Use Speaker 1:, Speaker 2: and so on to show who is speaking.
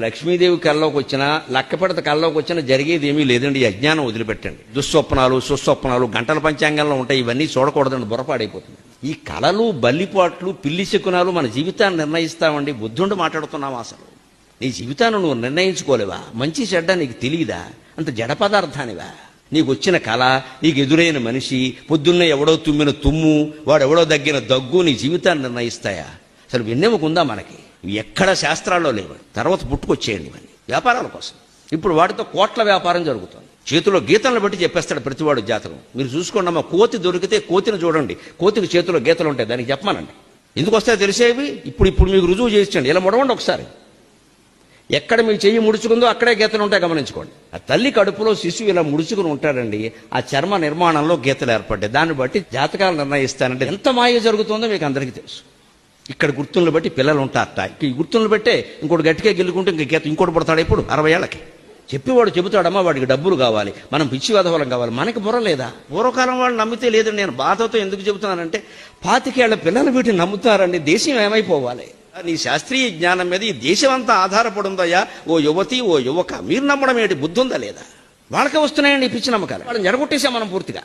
Speaker 1: లక్ష్మీదేవి కల్లోకి వచ్చినా లక్కపెడత కల్లోకి వచ్చినా జరిగేది ఏమీ లేదండి. ఈ అజ్ఞానం వదిలిపెట్టండి. దుస్వప్నాలు సుస్వప్నాలు గంటల పంచాంగంలో ఉంటాయి, ఇవన్నీ చూడకూడదండి, బుర్రపాడైపోతుంది. ఈ కళలు బల్లిపాట్లు పిల్లి శకునాలు మన జీవితాన్ని నిర్ణయిస్తామండి. బుద్ధుండి మాట్లాడుతున్నావా? అసలు నీ జీవితాన్ని నువ్వు నిర్ణయించుకోలేవా? మంచి చెడ్డ నీకు తెలియదా? అంత జడ పదార్థానివా? నీకు వచ్చిన కళ, నీకు ఎదురైన మనిషి, పొద్దున్నే ఎవడో తుమ్మిన తుమ్ము, వాడు ఎవడో దగ్గిన దగ్గు నీ జీవితాన్ని నిర్ణయిస్తాయా? అసలు విన్నెముకుందా మనకి? ఎక్కడ శాస్త్రాల్లో లేవు. తర్వాత పుట్టుకొచ్చేయండి ఇవన్నీ వ్యాపారాల కోసం. ఇప్పుడు వాటితో కోట్ల వ్యాపారం జరుగుతుంది. చేతిలో గీతలను బట్టి చెప్పేస్తాడు ప్రతివాడు జాతకం. మీరు చూసుకోండి అమ్మా, కోతి దొరికితే కోతిని చూడండి, కోతికి చేతిలో గీతలు ఉంటాయి, దానికి చెప్పమానండి. ఎందుకు వస్తాయో తెలిసేవి ఇప్పుడు మీకు రుజువు చేయించండి. ఇలా ముడవండి ఒకసారి. ఎక్కడ మీ చెయ్యి ముడుచుకుందో అక్కడే గీతలు ఉంటాయి, గమనించుకోండి. ఆ తల్లి కడుపులో శిశువు ఇలా ముడుచుకుని ఉంటాడండి, ఆ చర్మ నిర్మాణంలో గీతలు ఏర్పడ్డాయి. దాన్ని బట్టి జాతకాలు నిర్ణయిస్తానంటే ఎంత మాయ జరుగుతుందో మీకు అందరికీ తెలుసు. ఇక్కడ గుర్తులను బట్టి పిల్లలు ఉంటారట. ఈ గుర్తులను బట్టే ఇంకోటి గట్టిగా గెలుకుంటే ఇంకోటి పడతాడు. ఇప్పుడు 60 ఏళ్ళకి చెప్పేవాడు చెబుతాడమ్మా వాడికి డబ్బులు కావాలి, మనం పిచ్చి వదవలం కావాలి. మనకి బుర్ర లేదా? పూర్వకాలం వాళ్ళు నమ్మితే లేదండి. నేను బాధతో ఎందుకు చెబుతున్నానంటే 25 ఏళ్ల పిల్లలు వీటిని నమ్ముతారండి. దేశం ఏమైపోవాలి? నీ శాస్త్రీయ జ్ఞానం మీద ఈ దేశం అంతా ఆధారపడి ఉందయ్యా ఓ యువతి, ఓ యువక. మీరు నమ్మడం ఏంటి? బుద్ధి ఉందా లేదా? వాళ్ళకే వస్తున్నాయండి ఈ పిచ్చి నమ్మకాలు. వాళ్ళని జరగొట్టేసాం మనం పూర్తిగా.